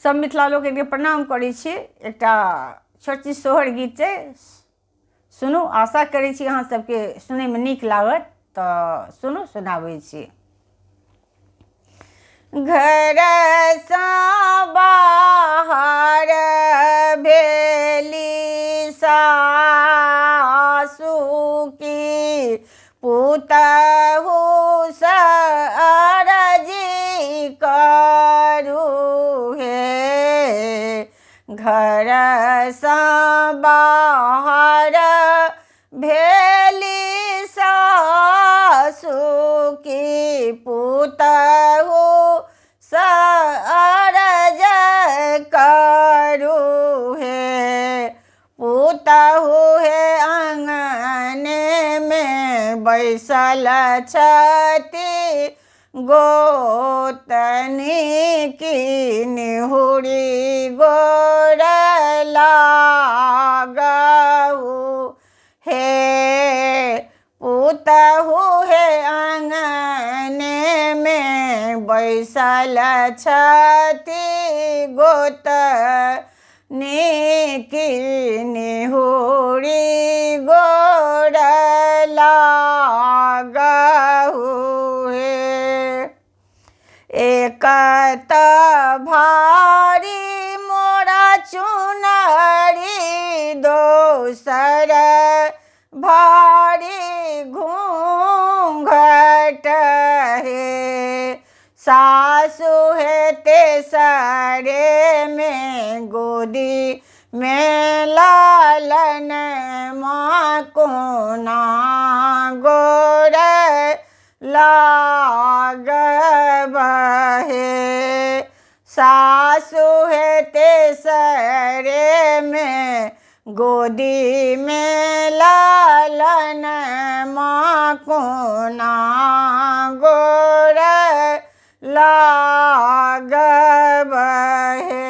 सब मिथिला लोक के प्रणाम करै छी। एकटा छोट सोहर गीत छै, सुनू। आशा करै छी अहाँ सबके सुनैमे नीक लागत, तऽ सुनू, सुनाबै छी। घर सँ बाहर भेली सासु की पुतहु सँ अरजी करू हे। घर सँ बाहर भेली सासु की पुतहु सँ अरज करू हे। पुतहु हे आंगने में बैसल छथि, गोतनी की निहुरी गोर लागहु हे। पुतहु हे आंगने में बैसल छथि, गोतनी की निहुरी गोर लागहु हे। एक त भारी मोरा चुनरी, दोसर भारी घूंघट हे। सासु है तेसरे में गोदी में लालन, माँ कोना गोर लागब हे। सासु है तेसरे में गोदी में लालन, माँ कोना गोर लागब हे।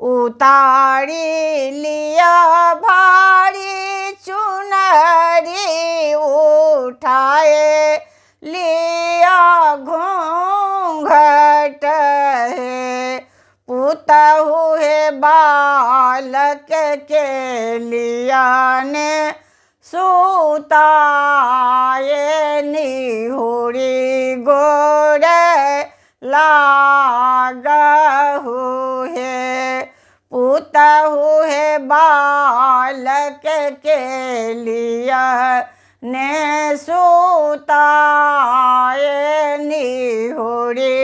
उतारी लिया भारी चुनरी, उठाए लिया घूंघट हे। पुतहु हे बालक के लिया ने सुताए, निहुरी गोर लागहु हे। पुतहु हे बालक के लिया ने सुताए, निहुरी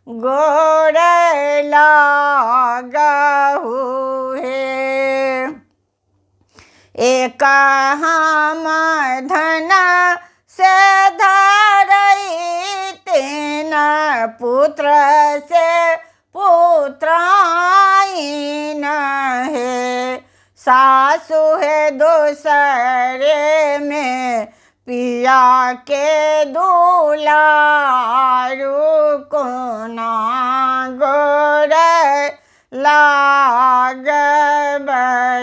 गोर लागहु हे। एक हम धन से धरई, तीन पुत्र से पुत्राइन हे। सासु है दोसरे में पिया के दुलारू, कोना गोर लागब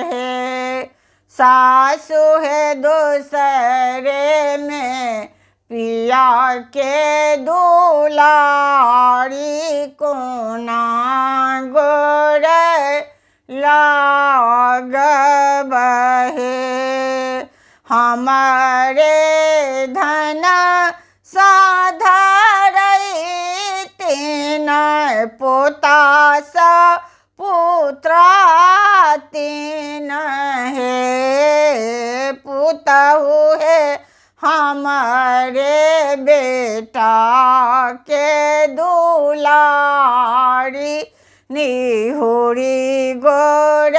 हे। सासु है दोसरे में पिया के दुलारी, कोना गोर लागब हे। हमारे धन साधरई, तीन पोता सा पुत्रा तीन हे। पुतहु है हमारे बेटा के दुलारी, निहुरी गोर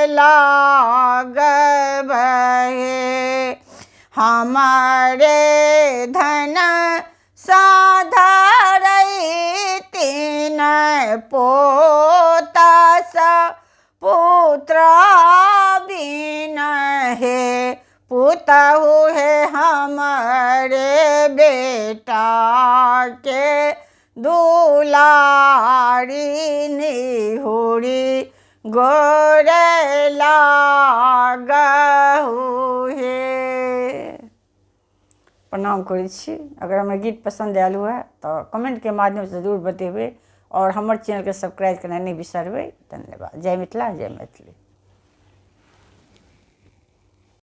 लागब हे। हमारे धन साधरई, तीन पोता सा पुत्रा बिन हे। पुतहु है हमारे बेटा के दुलारी, निहुरी गोर लागहु हे। प्रणाम करै छी। अगर हमरा गीत पसंद आयल हुए तो कमेंट के माध्यम से जरूर बतेबै और हमर चैनल के सब्सक्राइब करना नहीं बिसरबै। धन्यवाद। जय मिथिला, जय मैथिली।